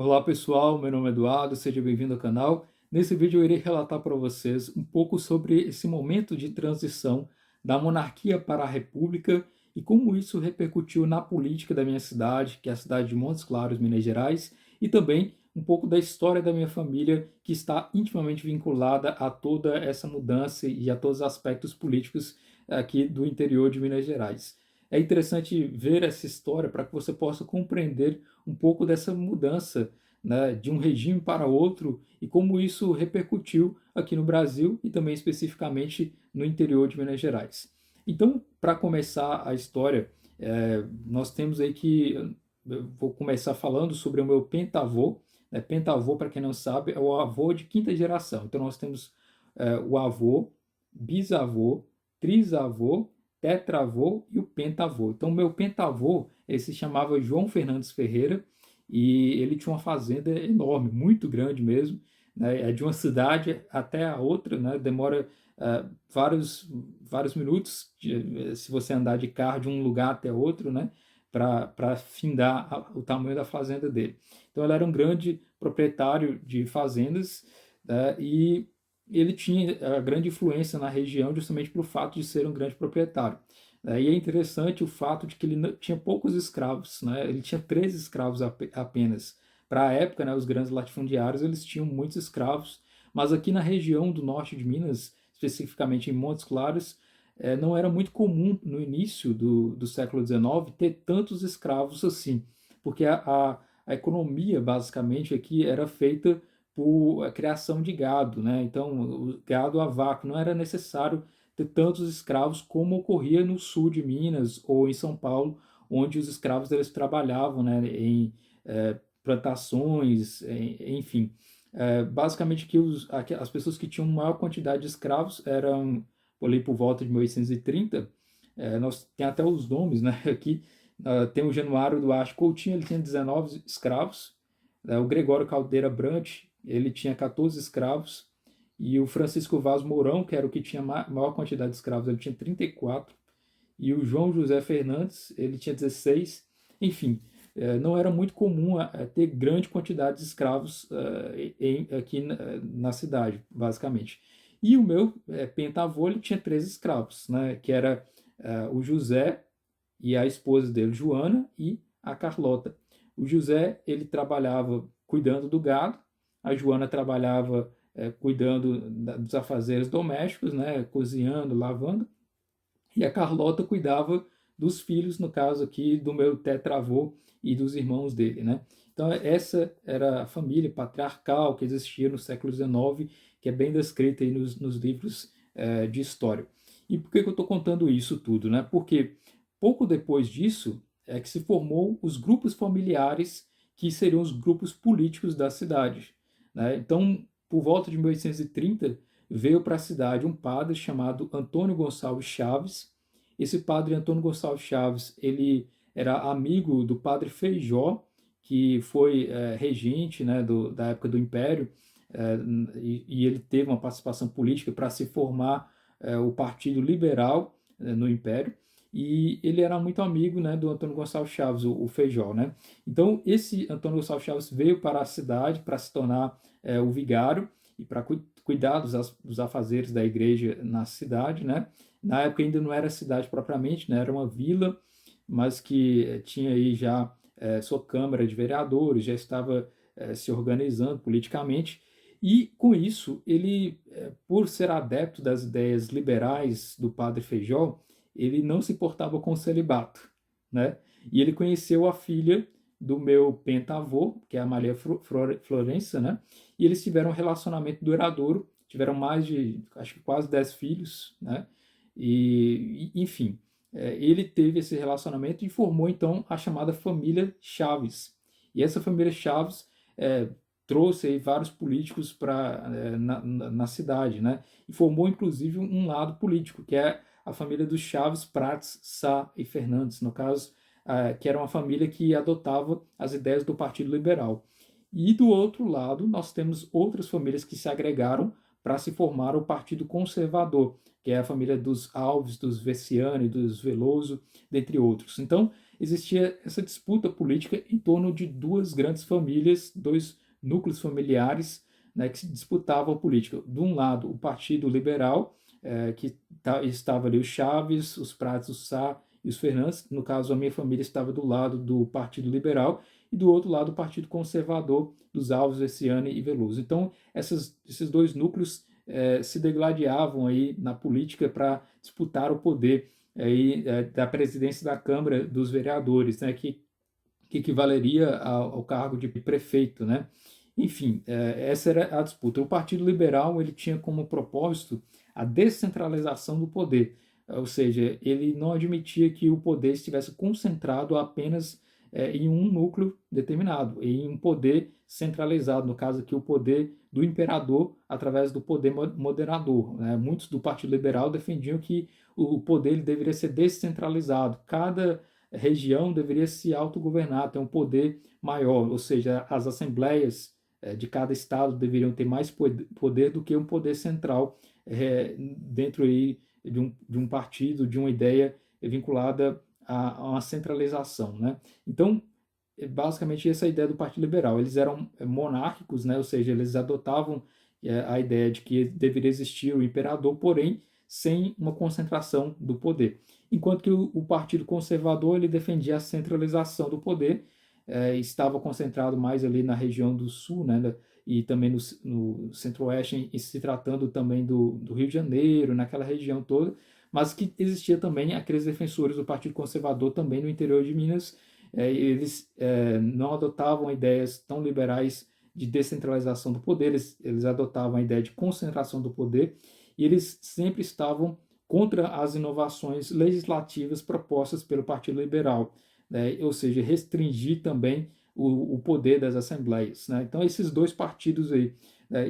Olá pessoal, meu nome é Eduardo, seja bem-vindo ao canal. Nesse vídeo eu irei relatar para vocês um pouco sobre esse momento de transição da monarquia para a república e como isso repercutiu na política da minha cidade, que é a cidade de Montes Claros, Minas Gerais, e também um pouco da história da minha família, que está intimamente vinculada a toda essa mudança e a todos os aspectos políticos aqui do interior de Minas Gerais. É interessante ver essa história para que você possa compreender um pouco dessa mudança, né, de um regime para outro e como isso repercutiu aqui no Brasil e também especificamente no interior de Minas Gerais. Então, para começar a história, nós temos aí que eu vou começar falando sobre o meu pentavô. Né? Pentavô, para quem não sabe, é o avô de quinta geração. Então, nós temos o avô, bisavô, trisavô, tetravô e o pentavô. Então, meu pentavô, ele se chamava João Fernandes Ferreira e ele tinha uma fazenda enorme, muito grande mesmo, né? É de uma cidade até a outra, né? Demora vários minutos se você andar de carro de um lugar até outro, né? Para findar o tamanho da fazenda dele. Então, ele era um grande proprietário de fazendas, né? E ele tinha a grande influência na região justamente pelo fato de ser um grande proprietário. E é interessante o fato de que ele tinha poucos escravos, né? Ele tinha 13 escravos apenas. Para a época, né, os grandes latifundiários eles tinham muitos escravos, mas aqui na região do norte de Minas, especificamente em Montes Claros, não era muito comum no início do século XIX ter tantos escravos assim, porque a economia basicamente aqui era feita por a criação de gado, né? Então, o gado a vácuo não era necessário ter tantos escravos como ocorria no sul de Minas ou em São Paulo, onde os escravos eles trabalhavam, né, em plantações, enfim. Basicamente que as pessoas que tinham maior quantidade de escravos eram ali por volta de 1830. Nós tem até os nomes, né? Aqui tem o Januário Duarte Coutinho, ele tinha 19 escravos. O Gregório Caldeira Brant, ele tinha 14 escravos. E o Francisco Vaz Mourão, que era o que tinha maior quantidade de escravos, ele tinha 34. E o João José Fernandes, ele tinha 16. Enfim, não era muito comum ter grande quantidade de escravos aqui na cidade, basicamente. E o meu pentavô, ele tinha 13 escravos, né, que era o José e a esposa dele, Joana, e a Carlota. O José, ele trabalhava cuidando do gado, a Joana trabalhava cuidando dos afazeres domésticos, né, cozinhando, lavando, e a Carlota cuidava dos filhos, no caso aqui do meu tetravô e dos irmãos dele, né? Então essa era a família patriarcal que existia no século XIX, que é bem descrita aí nos livros de história. E por que eu estou contando isso tudo, né? Porque pouco depois disso é que se formou os grupos familiares que seriam os grupos políticos da cidade, né? Então, por volta de 1830, veio para a cidade um padre chamado Antônio Gonçalves Chaves. Esse padre Antônio Gonçalves Chaves, ele era amigo do padre Feijó, que foi regente, né, da época do Império, e ele teve uma participação política para se formar o Partido Liberal no Império, e ele era muito amigo, né, do Antônio Gonçalves Chaves, o Feijó, né? Então esse Antônio Gonçalves Chaves veio para a cidade para se tornar o vigário e para cuidar dos afazeres da igreja na cidade, né? Na época ainda não era cidade propriamente, né? Era uma vila, mas que tinha aí já sua Câmara de Vereadores, já estava se organizando politicamente. E com isso, ele, por ser adepto das ideias liberais do padre Feijó, ele não se importava com o celibato, né? E ele conheceu a filha do meu pentavô, que é a Maria Florença, né? E eles tiveram um relacionamento duradouro, tiveram mais de, acho que quase 10 filhos, né? Enfim, ele teve esse relacionamento e formou então a chamada família Chaves. E essa família Chaves trouxe aí vários políticos na cidade, né? E formou inclusive um lado político, que é a família dos Chaves, Prats, Sá e Fernandes, no caso, que era uma família que adotava as ideias do Partido Liberal. E do outro lado, nós temos outras famílias que se agregaram para se formar o Partido Conservador, que é a família dos Alves, dos Veciani, dos Veloso, dentre outros. Então, existia essa disputa política em torno de duas grandes famílias, dois núcleos familiares, né, que se disputavam a política. De um lado, o Partido Liberal, que estava ali o Chaves, os Prates, o Sá e os Fernandes. No caso, a minha família estava do lado do Partido Liberal, e do outro lado o Partido Conservador dos Alves, Veciani e Veloso. Então, esses dois núcleos se degladiavam aí na política para disputar o poder aí, da presidência da Câmara dos Vereadores, né, que equivaleria ao cargo de prefeito, né? Enfim, essa era a disputa. O Partido Liberal ele tinha como propósito a descentralização do poder, ou seja, ele não admitia que o poder estivesse concentrado apenas em um núcleo determinado, em um poder centralizado, no caso aqui o poder do imperador através do poder moderador, né? Muitos do Partido Liberal defendiam que o poder ele deveria ser descentralizado, cada região deveria se autogovernar, ter um poder maior, ou seja, as assembleias de cada estado deveriam ter mais poder do que um poder central dentro aí de um partido, de uma ideia vinculada a uma centralização, né? Então, basicamente essa é a ideia do Partido Liberal. Eles eram monárquicos, né? Ou seja, eles adotavam a ideia de que deveria existir o imperador, porém sem uma concentração do poder. Enquanto que o Partido Conservador ele defendia a centralização do poder, estava concentrado mais ali na região do sul, né? E também no centro-oeste, se tratando também do Rio de Janeiro, naquela região toda, mas que existia também aqueles defensores do Partido Conservador também no interior de Minas. Eles não adotavam ideias tão liberais de descentralização do poder, eles adotavam a ideia de concentração do poder, e eles sempre estavam contra as inovações legislativas propostas pelo Partido Liberal, né? Ou seja, restringir também o poder das assembleias, né? Então, esses dois partidos aí.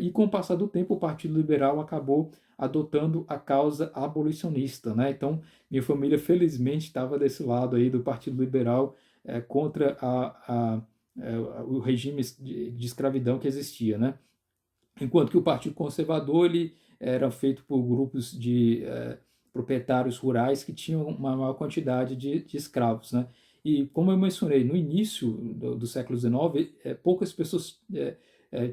E com o passar do tempo, o Partido Liberal acabou adotando a causa abolicionista, né? Então, minha família felizmente estava desse lado aí do Partido Liberal contra o regime de escravidão que existia, né? Enquanto que o Partido Conservador ele era feito por grupos de proprietários rurais que tinham uma maior quantidade de escravos, né? E como eu mencionei, no início do século XIX, poucas pessoas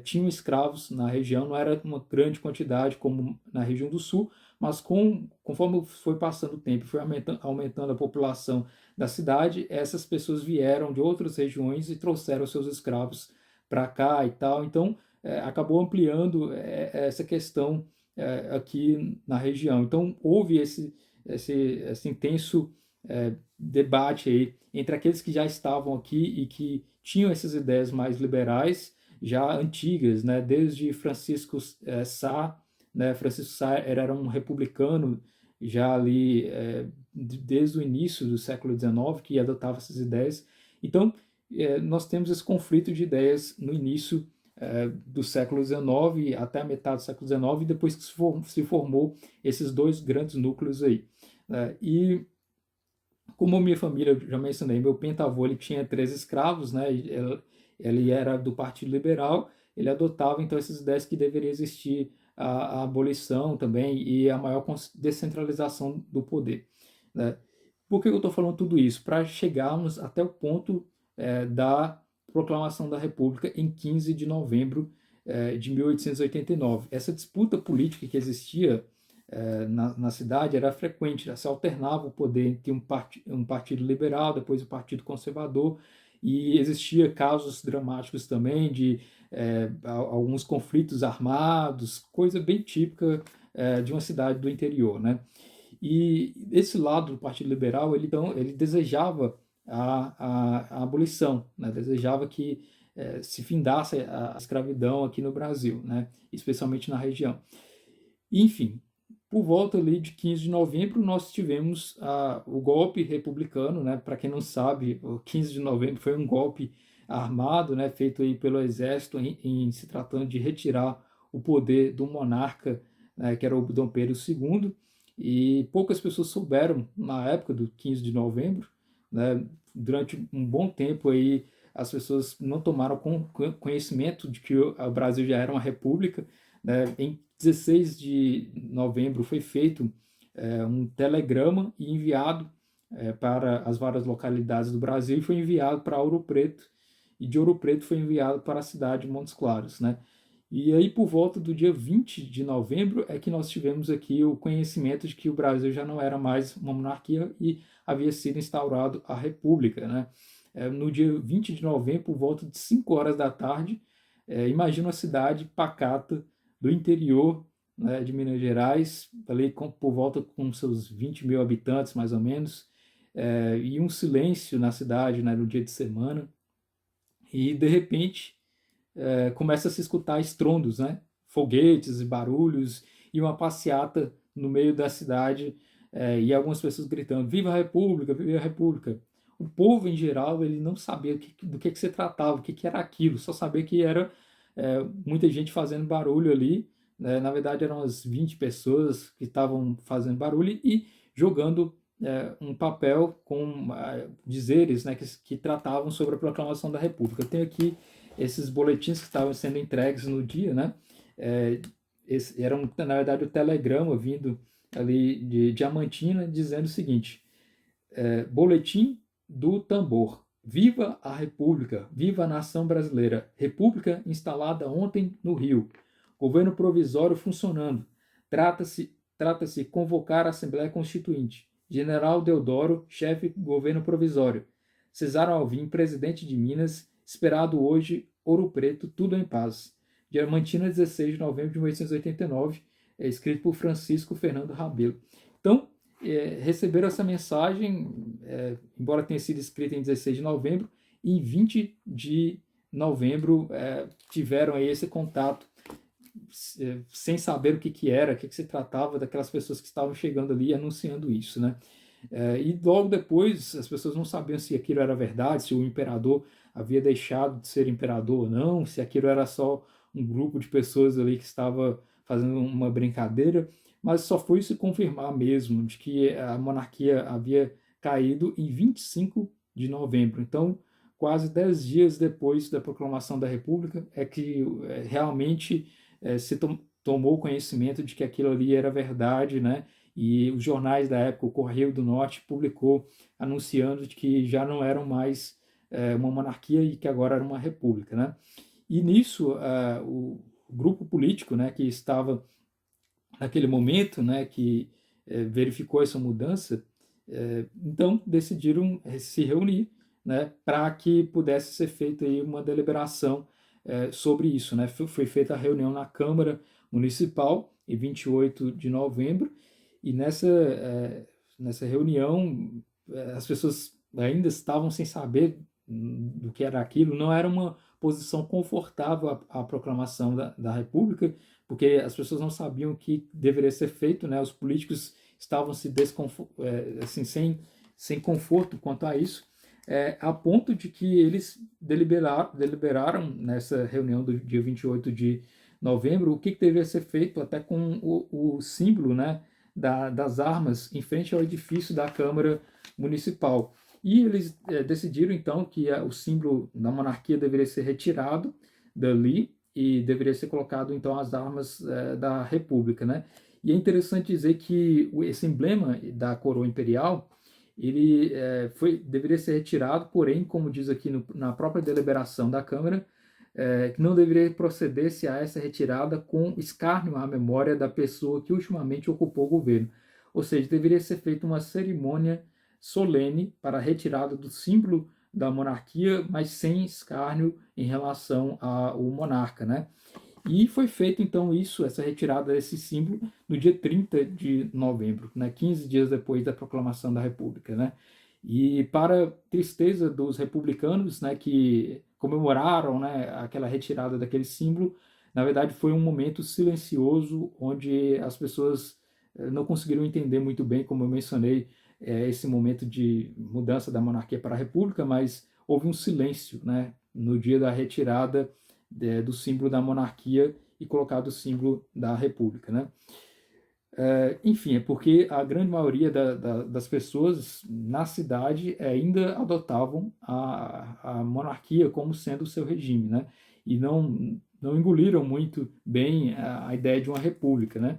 tinham escravos na região, não era uma grande quantidade como na região do sul, mas conforme foi passando o tempo, foi aumentando a população da cidade, essas pessoas vieram de outras regiões e trouxeram seus escravos para cá e tal. Então, acabou ampliando essa questão aqui na região. Então, houve esse intenso debate aí entre aqueles que já estavam aqui e que tinham essas ideias mais liberais, já antigas, né? Desde Francisco Sá, né? Francisco Sá era um republicano já ali desde o início do século XIX, que adotava essas ideias. Então, nós temos esse conflito de ideias no início do século XIX até a metade do século XIX, e depois que se formou esses dois grandes núcleos aí. E como minha família, já mencionei, meu pentavô ele tinha 13 escravos, né? Ele era do Partido Liberal, ele adotava então essas ideias que deveria existir a abolição também e a maior descentralização do poder, né? Por que eu estou falando tudo isso? Para chegarmos até o ponto da proclamação da República em 15 de novembro de 1889. Essa disputa política que existia na cidade era frequente, se alternava o poder entre um partido liberal, depois o partido conservador, e existia casos dramáticos também de alguns conflitos armados, coisa bem típica de uma cidade do interior, né? E esse lado do Partido Liberal, ele desejava a abolição, né? Desejava que se findasse a escravidão aqui no Brasil, né? Especialmente na região. Enfim, por volta ali de 15 de novembro, nós tivemos o golpe republicano, né? Para quem não sabe, o 15 de novembro foi um golpe armado, né? Feito aí pelo exército em se tratando de retirar o poder do monarca, né? Que era o Dom Pedro II, e poucas pessoas souberam na época do 15 de novembro, né? Durante um bom tempo aí as pessoas não tomaram conhecimento de que o Brasil já era uma república, né? Em 16 de novembro foi feito um telegrama e enviado para as várias localidades do Brasil e foi enviado para Ouro Preto, e de Ouro Preto foi enviado para a cidade de Montes Claros, né? E aí, por volta do dia 20 de novembro, é que nós tivemos aqui o conhecimento de que o Brasil já não era mais uma monarquia e havia sido instaurado a república, né? No dia 20 de novembro, por volta de 5 horas da tarde, imagina uma cidade pacata do interior, né, de Minas Gerais, ali por volta com seus 20 mil habitantes, mais ou menos, e um silêncio na cidade, né, no dia de semana, e de repente começa a se escutar estrondos, né? Foguetes e barulhos e uma passeata no meio da cidade e algumas pessoas gritando Viva a República, Viva a República. O povo, em geral, ele não sabia do que se tratava, o que era aquilo, só sabia que era muita gente fazendo barulho ali, né? Na verdade, eram umas 20 pessoas que estavam fazendo barulho e jogando um papel com dizeres, né, que tratavam sobre a proclamação da República. Eu tenho aqui esses boletins que estavam sendo entregues no dia, né? Era, na verdade, o telegrama vindo ali de Diamantina dizendo o seguinte: boletim do tambor. Viva a República, viva a nação brasileira. República instalada ontem no Rio. Governo provisório funcionando. Trata-se convocar a Assembleia Constituinte. General Deodoro, chefe governo provisório. Cesar Alvim, presidente de Minas, esperado hoje, Ouro Preto, tudo em paz. Diamantina, 16 de novembro de 1889, escrito por Francisco Fernando Rabelo. Então, receberam essa mensagem, embora tenha sido escrita em 16 de novembro, e em 20 de novembro tiveram aí esse contato, sem saber o que era, o que se tratava, daquelas pessoas que estavam chegando ali anunciando isso, né? E logo depois as pessoas não sabiam se aquilo era verdade, se o imperador havia deixado de ser imperador ou não, se aquilo era só um grupo de pessoas ali que estava fazendo uma brincadeira, mas só foi se confirmar mesmo de que a monarquia havia caído em 25 de novembro. Então, quase 10 dias depois da proclamação da República, é que realmente se tomou conhecimento de que aquilo ali era verdade, né? E os jornais da época, o Correio do Norte, publicou anunciando de que já não eram mais uma monarquia e que agora era uma república, né? E nisso, o grupo político, né, que estava naquele momento, né, que verificou essa mudança, então decidiram se reunir, né, para que pudesse ser feita aí uma deliberação sobre isso, né? Foi feita a reunião na Câmara Municipal em 28 de novembro e nessa reunião as pessoas ainda estavam sem saber do que era aquilo, não era uma posição confortável à proclamação da República, porque as pessoas não sabiam o que deveria ser feito, né? Os políticos estavam assim, sem conforto quanto a isso, a ponto de que eles deliberaram nessa reunião do dia 28 de novembro o que deveria ser feito até com o símbolo, né, das armas em frente ao edifício da Câmara Municipal. E eles decidiram então que o símbolo da monarquia deveria ser retirado dali e deveria ser colocado então as armas da República, né? E é interessante dizer que esse emblema da coroa imperial ele deveria ser retirado, porém, como diz aqui na própria deliberação da Câmara, que não deveria proceder-se a essa retirada com escárnio à memória da pessoa que ultimamente ocupou o governo. Ou seja, deveria ser feita uma cerimônia solene para a retirada do símbolo da monarquia, mas sem escárnio em relação ao monarca, né? E foi feito então essa retirada desse símbolo no dia 30 de novembro, né, 15 dias depois da proclamação da República, né? E para tristeza dos republicanos, né, que comemoraram, né, aquela retirada daquele símbolo, na verdade foi um momento silencioso onde as pessoas não conseguiram entender muito bem, como eu mencionei, esse momento de mudança da monarquia para a república, mas houve um silêncio, né, no dia da retirada do símbolo da monarquia e colocado o símbolo da república, né? Enfim, é porque a grande maioria das pessoas na cidade ainda adotavam a monarquia como sendo o seu regime, né? E não engoliram muito bem a ideia de uma república, né?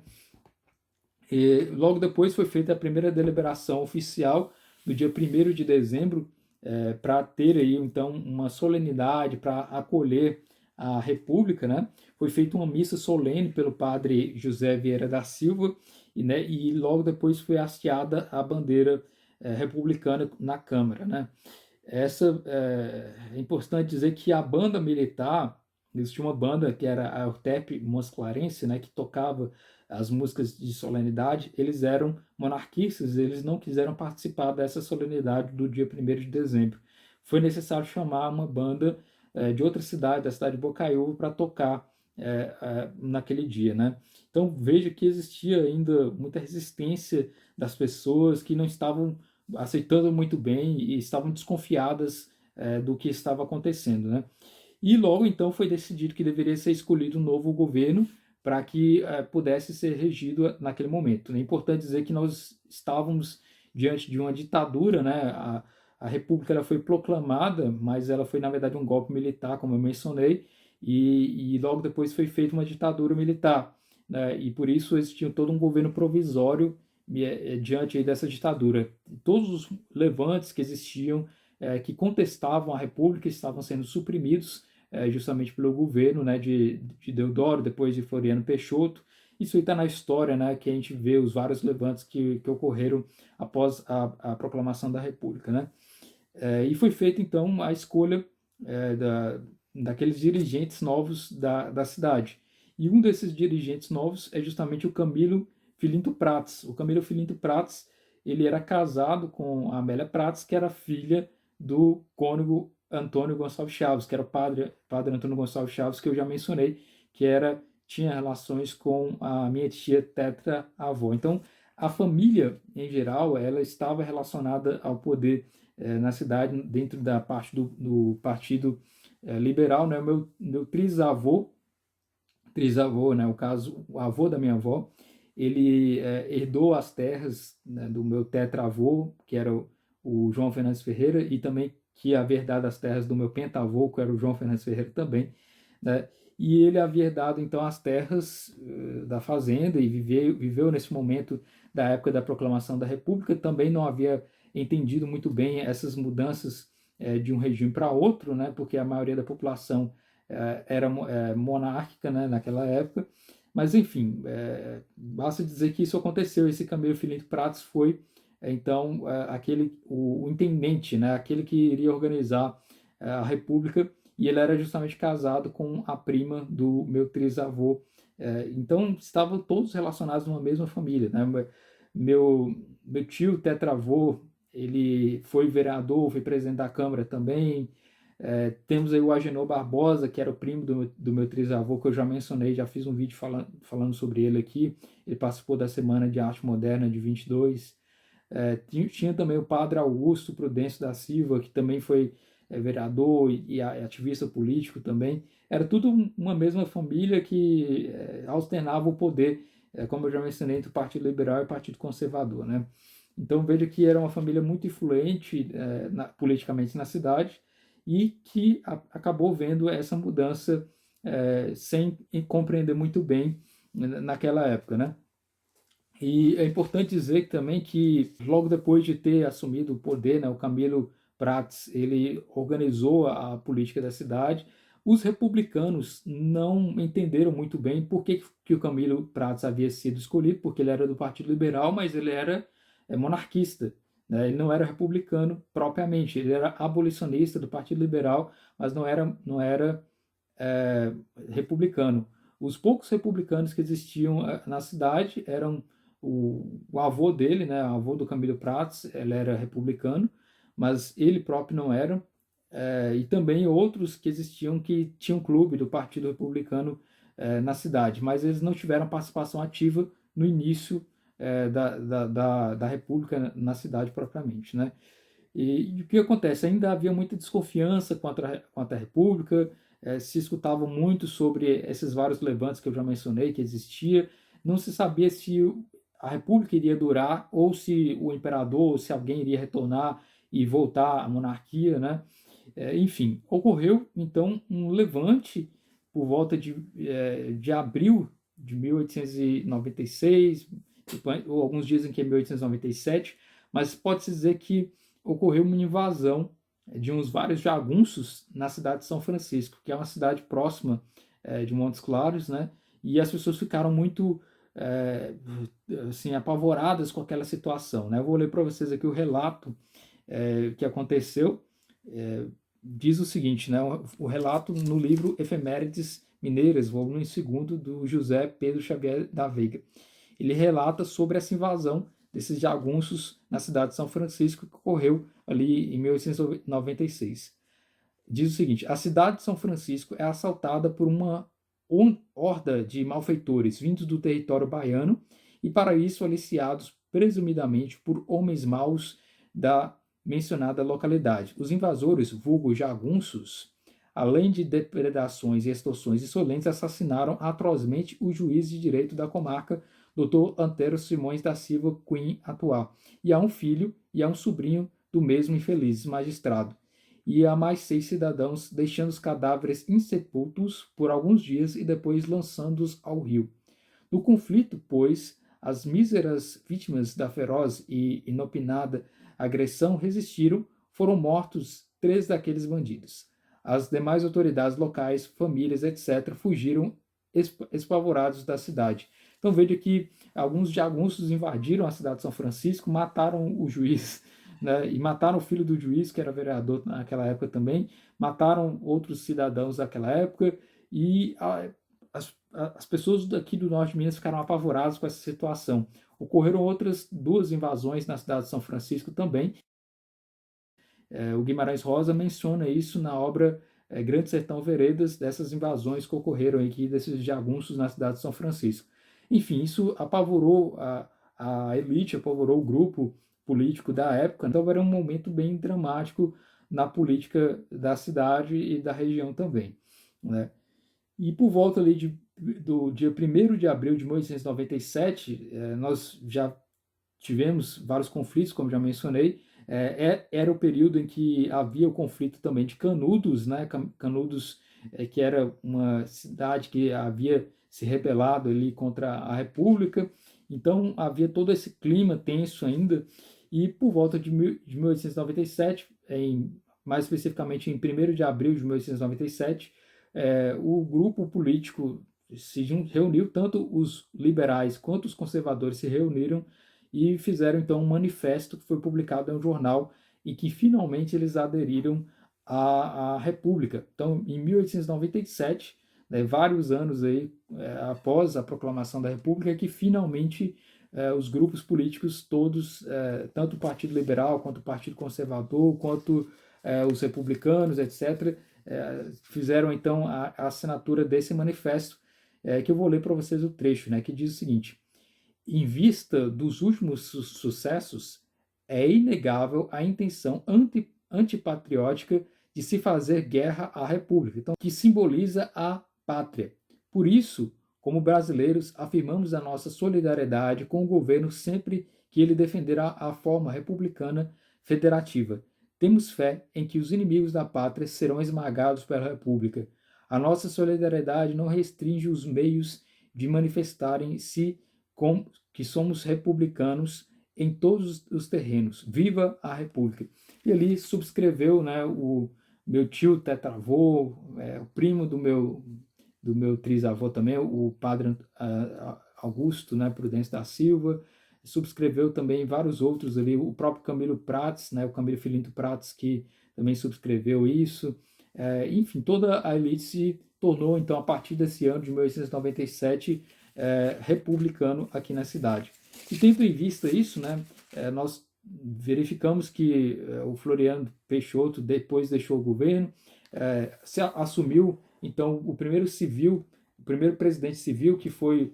E logo depois foi feita a primeira deliberação oficial no dia 1º de dezembro, para ter aí então uma solenidade para acolher a República, né? Foi feita uma missa solene pelo padre José Vieira da Silva e logo depois foi hasteada a bandeira republicana na Câmara, né? É importante dizer que a banda militar, existia uma banda que era a Ortep Mosclarense, né, que tocava as músicas de solenidade. Eles eram monarquistas, eles não quiseram participar dessa solenidade do dia 1º de dezembro. Foi necessário chamar uma banda de outra cidade, da cidade de Bocaiúva, para tocar naquele dia, né? Então veja que existia ainda muita resistência das pessoas que não estavam aceitando muito bem e estavam desconfiadas do que estava acontecendo, né? E logo então foi decidido que deveria ser escolhido um novo governo para que pudesse ser regido naquele momento. É importante dizer que nós estávamos diante de uma ditadura, né? A República ela foi proclamada, mas ela foi na verdade um golpe militar, como eu mencionei, e logo depois foi feita uma ditadura militar, né? E por isso existia todo um governo provisório diante aí dessa ditadura. Todos os levantes que existiam, que contestavam a República, estavam sendo suprimidos justamente pelo governo, né, de Deodoro, depois de Floriano Peixoto. Isso está na história, né, que a gente vê os vários levantes que ocorreram após a proclamação da República, né? E foi feita então a escolha daqueles dirigentes novos da cidade. E um desses dirigentes novos é justamente o Camilo Filinto Prats. O Camilo Filinto Prats, ele era casado com a Amélia Prats, que era filha do cônego Antônio Gonçalves Chaves, que era o padre Antônio Gonçalves Chaves, que eu já mencionei, que tinha relações com a minha tia tetra-avó. Então, a família, em geral, ela estava relacionada ao poder na cidade, dentro da parte do Partido Liberal, né? O meu trisavô, né? O avô da minha avó, ele herdou as terras, né, do meu tetravô, que era o João Fernandes Ferreira, e também que havia herdado as terras do meu pentavô, que era o João Fernandes Ferreira também, né? E ele havia herdado então as terras da fazenda e viveu nesse momento da época da proclamação da República. Também não havia entendido muito bem essas mudanças de um regime para outro, né? Porque a maioria da população era monárquica, né, naquela época. Mas, enfim, basta dizer que isso aconteceu. Esse Camilo Filinto Prats foi, então, o intendente, né, aquele que iria organizar a República, e ele era justamente casado com a prima do meu trisavô. Então, estavam todos relacionados numa mesma família, né? Meu tio tetravô, ele foi vereador, foi presidente da Câmara também. Temos aí o Agenor Barbosa, que era o primo do meu trisavô, que eu já mencionei, já fiz um vídeo falando sobre ele aqui. Ele participou da Semana de Arte Moderna de 22. Tinha também o padre Augusto Prudêncio da Silva, que também foi vereador e ativista político também. Era tudo uma mesma família que alternava o poder, como eu já mencionei, entre o Partido Liberal e o Partido Conservador, né? Então veja que era uma família muito influente politicamente na cidade, e que acabou vendo essa mudança sem compreender muito bem naquela época, né? E é importante dizer também que logo depois de ter assumido o poder, né, o Camilo Prats, ele organizou a política da cidade. Os republicanos não entenderam muito bem por que o Camilo Prats havia sido escolhido, porque ele era do Partido Liberal, mas ele era monarquista, né? Ele não era republicano propriamente, ele era abolicionista do Partido Liberal, mas não era republicano. Os poucos republicanos que existiam na cidade eram o avô dele, né, o avô do Camilo Prats, ele era republicano, mas ele próprio não era, e também outros que existiam que tinham um clube do Partido Republicano na cidade, mas eles não tiveram participação ativa no início da República na cidade propriamente, né? E o que acontece? Ainda havia muita desconfiança contra a República, se escutava muito sobre esses vários levantes que eu já mencionei que existia, não se sabia se a República iria durar ou se o imperador, ou se alguém iria retornar e voltar à monarquia, né? Enfim, ocorreu então um levante por volta de abril de 1896, ou alguns dizem que é 1897, mas pode-se dizer que ocorreu uma invasão de uns vários jagunços na cidade de São Francisco, que é uma cidade próxima de Montes Claros, né? E as pessoas ficaram muito é, assim, apavoradas com aquela situação, né? Eu vou ler para vocês aqui o relato que aconteceu. Diz o seguinte, né? O relato no livro Efemérides Mineiras, volume 2 do José Pedro Xavier da Veiga. Ele relata sobre essa invasão desses jagunços na cidade de São Francisco que ocorreu ali em 1896. Diz o seguinte: a cidade de São Francisco é assaltada por uma horda de malfeitores vindos do território baiano e para isso aliciados presumidamente por homens maus da mencionada localidade. Os invasores, vulgo jagunços, além de depredações e extorsões insolentes, assassinaram atrozmente o juiz de direito da comarca, Dr. Antero Simões da Silva Cunha Atuar, e a um filho e a um sobrinho do mesmo infeliz magistrado, e a mais 6 cidadãos, deixando os cadáveres insepultos por alguns dias e depois lançando-os ao rio. No conflito, pois, as míseras vítimas da feroz e inopinada agressão resistiram, foram mortos 3 daqueles bandidos. As demais autoridades locais, famílias, etc., fugiram espavorados da cidade. Então veja que alguns jagunços invadiram a cidade de São Francisco, mataram o juiz, né, e mataram o filho do juiz, que era vereador naquela época também, mataram outros cidadãos daquela época, e as pessoas daqui do norte de Minas ficaram apavoradas com essa situação. Ocorreram outras 2 invasões na cidade de São Francisco também. O Guimarães Rosa menciona isso na obra Grande Sertão Veredas, dessas invasões que ocorreram aqui, desses jagunços na cidade de São Francisco. Enfim, isso apavorou a elite, apavorou o grupo político da época, então era um momento bem dramático na política da cidade e da região também, né? E por volta ali do dia 1º de abril de 1897, nós já tivemos vários conflitos, como já mencionei. Era o período em que havia o conflito também de Canudos, né? Canudos, que era uma cidade que havia se rebelado ali contra a República. Então havia todo esse clima tenso ainda. E por volta de 1897, mais especificamente em 1º de abril de 1897, o grupo político se reuniu, tanto os liberais quanto os conservadores se reuniram e fizeram então um manifesto que foi publicado em um jornal e que finalmente eles aderiram à República. Então, em 1897, né, vários anos aí após a proclamação da República, que finalmente os grupos políticos todos, tanto o Partido Liberal quanto o Partido Conservador, quanto os republicanos, etc., fizeram então a assinatura desse manifesto, que eu vou ler para vocês o trecho, né, que diz o seguinte: em vista dos últimos sucessos, é inegável a intenção antipatriótica de se fazer guerra à República, então, que simboliza a pátria. Por isso, como brasileiros, afirmamos a nossa solidariedade com o governo sempre que ele defenderá a forma republicana federativa. Temos fé em que os inimigos da pátria serão esmagados pela República. A nossa solidariedade não restringe os meios de manifestarem-se que somos republicanos em todos os terrenos. Viva a República! E ali subscreveu, né, o meu tio tetravô, o primo do meu trisavô também, o padre Augusto, né, Prudêncio da Silva, subscreveu também vários outros ali, o próprio Camilo Prates, né, o Camilo Filinto Prates, que também subscreveu isso. Enfim, toda a elite se tornou, então, a partir desse ano de 1897, republicano aqui na cidade. E tendo em vista isso, né, nós verificamos que o Floriano Peixoto depois deixou o governo, se assumiu então o primeiro presidente civil, que foi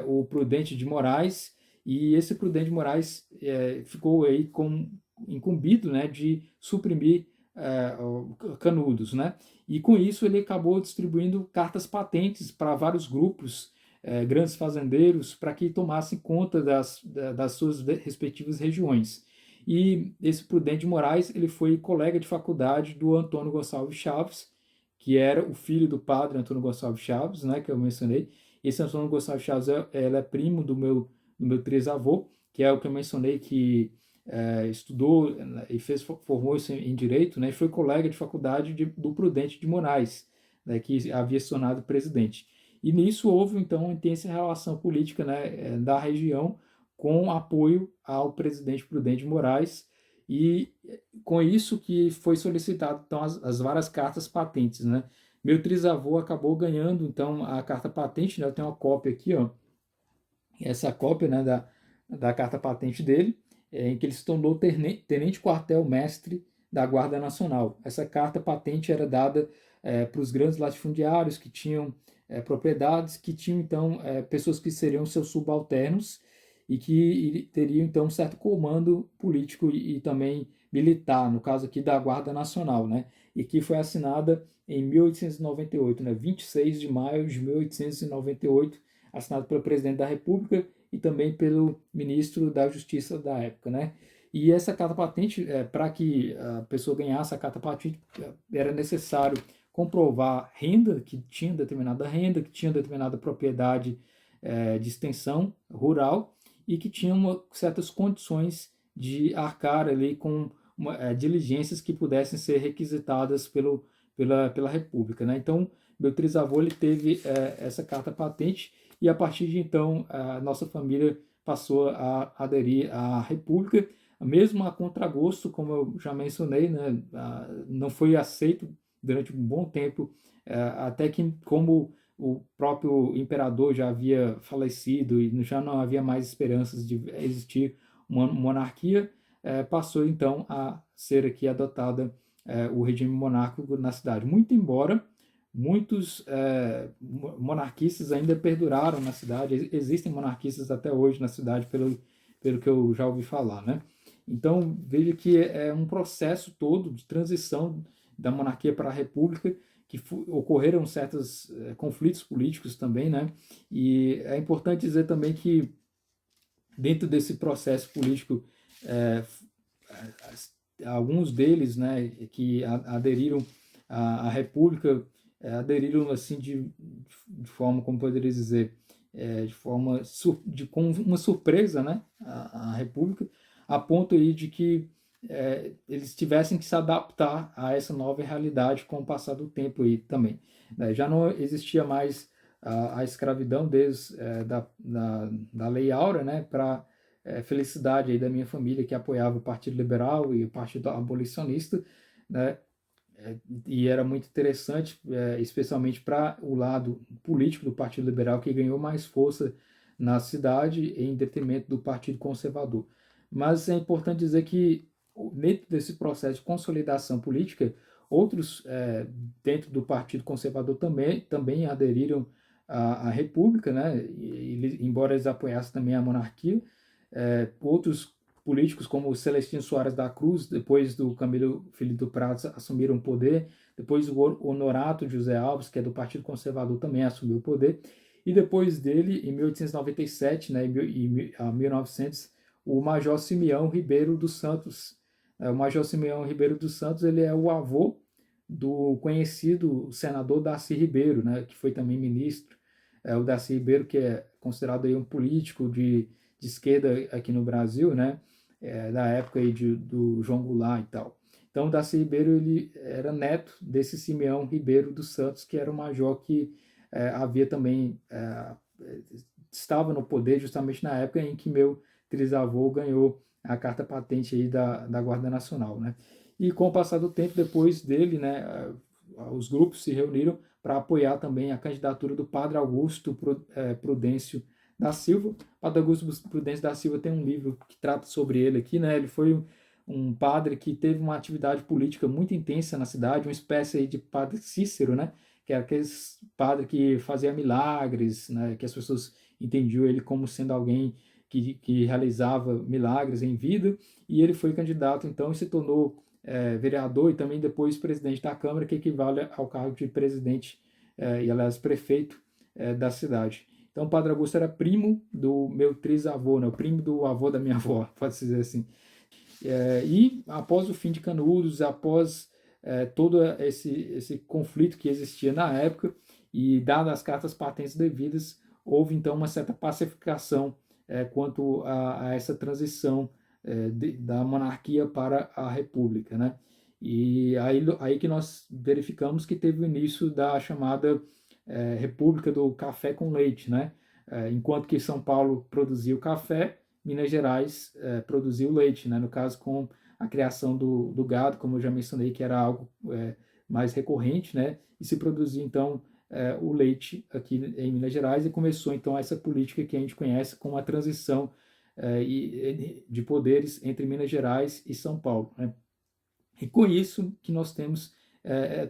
o Prudente de Moraes, e esse Prudente de Moraes ficou aí incumbido, né, de suprimir Canudos, né? E com isso ele acabou distribuindo cartas patentes para vários grupos, grandes fazendeiros, para que tomassem conta das suas respectivas regiões. E esse Prudente de Moraes, ele foi colega de faculdade do Antônio Gonçalves Chaves, que era o filho do padre Antônio Gonçalves Chaves, né, que eu mencionei. Esse Antônio Gonçalves Chaves é primo do meu trisavô, que é o que eu mencionei, que estudou, né, e formou-se em Direito, né, e foi colega de faculdade do Prudente de Moraes, né, que havia se tornado presidente. E nisso houve, então, uma intensa relação política, né, da região com apoio ao presidente Prudente de Moraes, e com isso que foi solicitado, então, as várias cartas patentes, né. Meu trisavô acabou ganhando, então, a carta patente, né, eu tenho uma cópia aqui, ó, essa cópia, né, da carta patente dele, em que ele se tornou tenente-quartel-mestre da Guarda Nacional. Essa carta patente era dada para os grandes latifundiários que tinham propriedades, que tinham então pessoas que seriam seus subalternos e que teriam então um certo comando político e também militar, no caso aqui da Guarda Nacional, né? E que foi assinada em 1898, né? 26 de maio de 1898, assinado pelo presidente da República e também pelo ministro da Justiça da época, né? E essa carta patente, para que a pessoa ganhasse a carta patente, era necessário comprovar renda, que tinha determinada renda, que tinha determinada propriedade de extensão rural e que tinha certas condições de arcar ali com diligências que pudessem ser requisitadas pela República, né? Então, meu trisavô ele teve essa carta patente e a partir de então a nossa família passou a aderir à República, mesmo a contragosto, como eu já mencionei, né, não foi aceito durante um bom tempo, até que como o próprio imperador já havia falecido e já não havia mais esperanças de existir uma monarquia, passou então a ser aqui adotada o regime monárquico na cidade. Muito embora muitos monarquistas ainda perduraram na cidade, existem monarquistas até hoje na cidade, pelo que eu já ouvi falar, né? Então, veja que é um processo todo de transição da monarquia para a república, que ocorreram certos conflitos políticos também, né? E é importante dizer também que dentro desse processo político, é, alguns deles, né, que aderiram à República, aderiram assim de forma, como poderia dizer, de forma com uma surpresa, né, à República, a ponto aí de que eles tivessem que se adaptar a essa nova realidade com o passar do tempo aí também, né? Já não existia mais a escravidão desde da Lei Áurea, né, para felicidade aí da minha família que apoiava o Partido Liberal e o Partido Abolicionista, né? E era muito interessante, especialmente para o lado político do Partido Liberal, que ganhou mais força na cidade em detrimento do Partido Conservador. Mas é importante dizer que dentro desse processo de consolidação política, outros dentro do Partido Conservador também aderiram à República, né? Embora eles apoiassem também a monarquia, outros políticos como Celestino Soares da Cruz, depois do Camilo Filho do Prates, assumiram o poder, depois o Honorato José Alves, que é do Partido Conservador, também assumiu o poder, e depois dele, em 1897, né, e 1900, o Major Simeão Ribeiro dos Santos. O Major Simeão Ribeiro dos Santos, ele é o avô do conhecido senador Darcy Ribeiro, né, que foi também ministro. O Darcy Ribeiro, que é considerado aí um político de esquerda aqui no Brasil, né, da época aí do João Goulart e tal. Então, o Darcy Ribeiro ele era neto desse Simeão Ribeiro dos Santos, que era o major que havia também estava no poder justamente na época em que meu trisavô ganhou a carta patente aí da Guarda Nacional, né? E com o passar do tempo, depois dele, né, os grupos se reuniram para apoiar também a candidatura do Padre Augusto Prudêncio da Silva. Padre Augusto Prudêncio da Silva tem um livro que trata sobre ele aqui, né? Ele foi um padre que teve uma atividade política muito intensa na cidade, uma espécie de padre Cícero, né? Que era aquele padre que fazia milagres, né? Que as pessoas entendiam ele como sendo alguém que realizava milagres em vida, e ele foi candidato então e se tornou vereador e também depois presidente da Câmara, que equivale ao cargo de presidente e, aliás, prefeito da cidade. Então, o Padre Augusto era primo do meu trisavô, né? O primo do avô da minha avó, pode-se dizer assim. E após o fim de Canudos, após todo esse conflito que existia na época, e dadas as cartas patentes devidas, houve então uma certa pacificação quanto a essa transição da monarquia para a república, né? E aí que nós verificamos que teve o início da chamada República do Café com Leite, né? Enquanto que São Paulo produzia o café, Minas Gerais produzia o leite, né? No caso, com a criação do gado, como eu já mencionei, que era algo mais recorrente, né? E se produzia, então, o leite aqui em Minas Gerais, e começou, então, essa política que a gente conhece como a transição de poderes entre Minas Gerais e São Paulo, né? E com isso que nós temos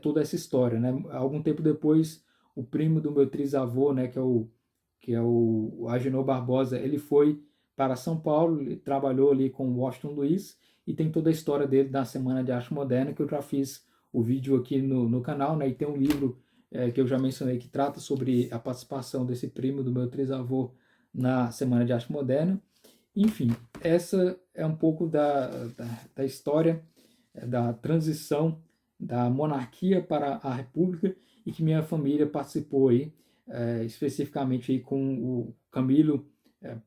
toda essa história, né? Algum tempo depois, o primo do meu trisavô, né, que é o Agenor Barbosa, ele foi para São Paulo, ele trabalhou ali com Washington Luiz, e tem toda a história dele da Semana de Arte Moderna, que eu já fiz o vídeo aqui no canal, né? E tem um livro que eu já mencionei que trata sobre a participação desse primo do meu trisavô na Semana de Arte Moderna. Enfim, essa é um pouco da história da transição da monarquia para a república, e que minha família participou aí, especificamente aí com o Camilo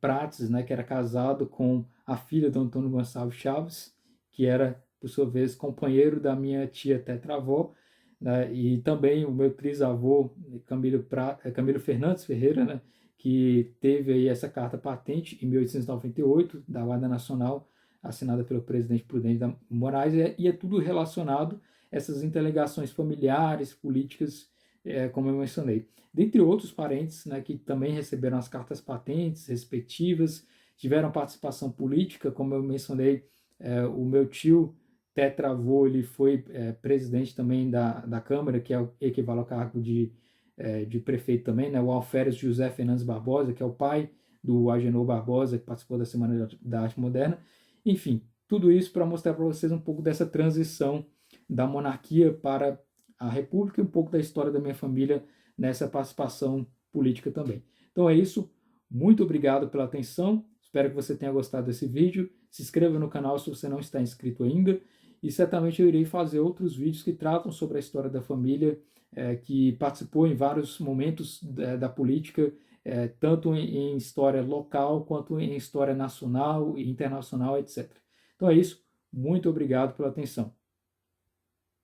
Prates, né, que era casado com a filha do Antônio Gonçalves Chaves, que era, por sua vez, companheiro da minha tia tetravó, né, e também o meu trisavô, Camilo Fernandes Ferreira, né, que teve aí essa carta patente em 1898 da Guarda Nacional, assinada pelo presidente Prudente Moraes, e é tudo relacionado a essas interligações familiares, políticas, como eu mencionei. Dentre outros parentes, né, que também receberam as cartas patentes respectivas, tiveram participação política, como eu mencionei, o meu tio tetravô, ele foi presidente também da Câmara, que é o equivale ao cargo de prefeito também, né, o Alferes José Fernandes Barbosa, que é o pai do Agenor Barbosa, que participou da Semana da Arte Moderna. Enfim, tudo isso para mostrar para vocês um pouco dessa transição da monarquia para a república, e um pouco da história da minha família nessa participação política também. Então é isso, muito obrigado pela atenção, espero que você tenha gostado desse vídeo, se inscreva no canal se você não está inscrito ainda, e certamente eu irei fazer outros vídeos que tratam sobre a história da família, que participou em vários momentos da política, tanto em história local quanto em história nacional e internacional, etc. Então é isso, muito obrigado pela atenção.